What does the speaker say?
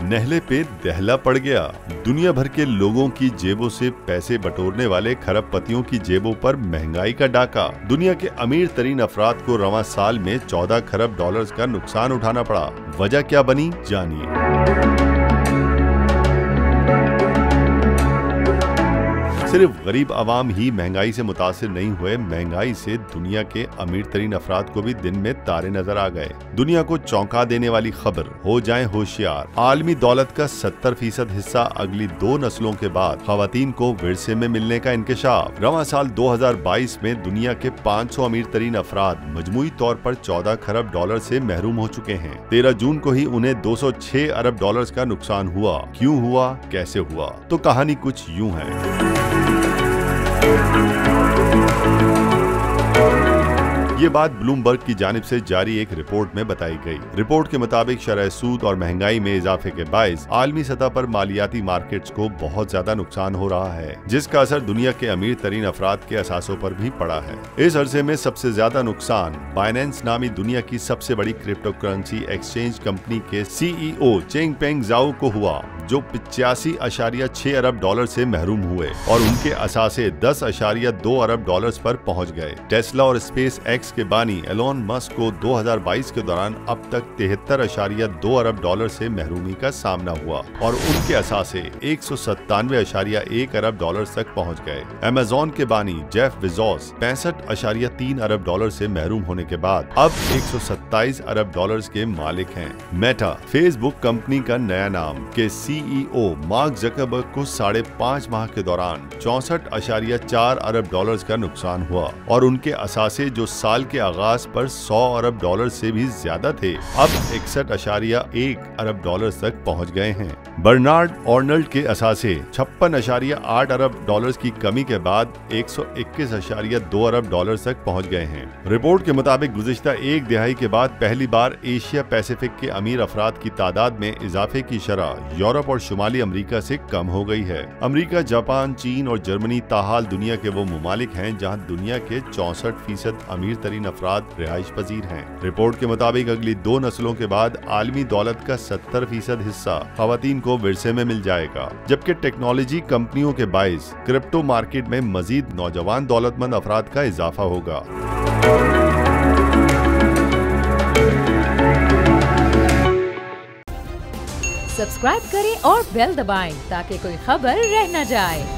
नेहले पे दहला पड़ गया। दुनिया भर के लोगों की जेबों से पैसे बटोरने वाले खरबपतियों की जेबों पर महंगाई का डाका। दुनिया के अमीर तरीन अफराद को रवां साल में 14 खरब डॉलर्स का नुकसान उठाना पड़ा। वजह क्या बनी, जानिए। सिर्फ गरीब आवाम ही महंगाई से मुतासिर नहीं हुए, महंगाई से दुनिया के अमीर तरीन अफराद को भी दिन में तारे नजर आ गए। दुनिया को चौंका देने वाली खबर, हो जाएं होशियार। आलमी दौलत का 70% हिस्सा अगली 2 नस्लों के बाद खवातीन को विरसे में मिलने का इंकशाफ। रवां साल 2022 में दुनिया के 500 अमीर तरीन अफराद मजमूई तौर पर 14 खरब डॉलर से महरूम हो चुके हैं। 13 जून को ही उन्हें 206 अरब डॉलर्स का नुकसान हुआ। क्यों हुआ, कैसे हुआ? तो कहानी कुछ यूं है। ये बात ब्लूमबर्ग की जानिब से जारी एक रिपोर्ट में बताई गई। रिपोर्ट के मुताबिक शरह सूद और महंगाई में इजाफे के बायस आलमी सतह पर मालियाती मार्केट्स को बहुत ज्यादा नुकसान हो रहा है, जिसका असर दुनिया के अमीर तरीन अफराद के असासों पर भी पड़ा है। इस अरसे में सबसे ज्यादा नुकसान बाइनेंस नामी दुनिया की सबसे बड़ी क्रिप्टो करेंसी एक्सचेंज कंपनी के CEO चेंगपेंग ज़ाओ को हुआ, जो 85.6 अरब डॉलर से महरूम हुए और उनके असासे 10.2 अरब डॉलर्स पर पहुंच गए। टेस्ला और स्पेस एक्स के बानी एलोन मस्क को 2022 के दौरान अब तक 73.2 अरब डॉलर से महरूमी का सामना हुआ और उनके असासे 197.1 अरब डॉलर तक पहुंच गए। अमेज़न के बानी जेफ बेजोस 65.3 अरब डॉलर से महरूम होने के बाद अब 127 अरब डॉलर्स के मालिक हैं। मेटा, फेसबुक कंपनी का नया नाम, के CEO मार्क जकरबर्ग को 5.5 माह के दौरान 64.4 अरब डॉलर्स का नुकसान हुआ और उनके असासे जो साल के आगाज पर 100 अरब डॉलर से भी ज्यादा थे, अब 61.1 अरब डॉलर तक पहुंच गए हैं। बर्नार्ड आर्नल्ड के असासे 56.8 अरब डॉलर की कमी के बाद 121.2 अरब डॉलर तक पहुंच गए हैं। रिपोर्ट के मुताबिक गुज़िश्ता एक दिहाई के बाद पहली बार एशिया पैसिफिक के अमीर अफराद की तादाद में इजाफे की शरह यूरोप और शुमाली अमेरिका से कम हो गई है। अमेरिका, जापान, चीन और जर्मनी ताहाल दुनिया के वो ममालिक हैं जहां दुनिया के 64% अमीर तरीन अफराद रिहाइश पजीर हैं। रिपोर्ट के मुताबिक अगली 2 नस्लों के बाद आलमी दौलत का 70% हिस्सा खवातीन को विरसे में मिल जाएगा, जबकि टेक्नोलॉजी कंपनियों के बाइस क्रिप्टो मार्केट में मजीद नौजवान दौलतमंद अफराद का इजाफा होगा। सब्सक्राइब करें और बेल दबाएं ताकि कोई खबर रह न जाए।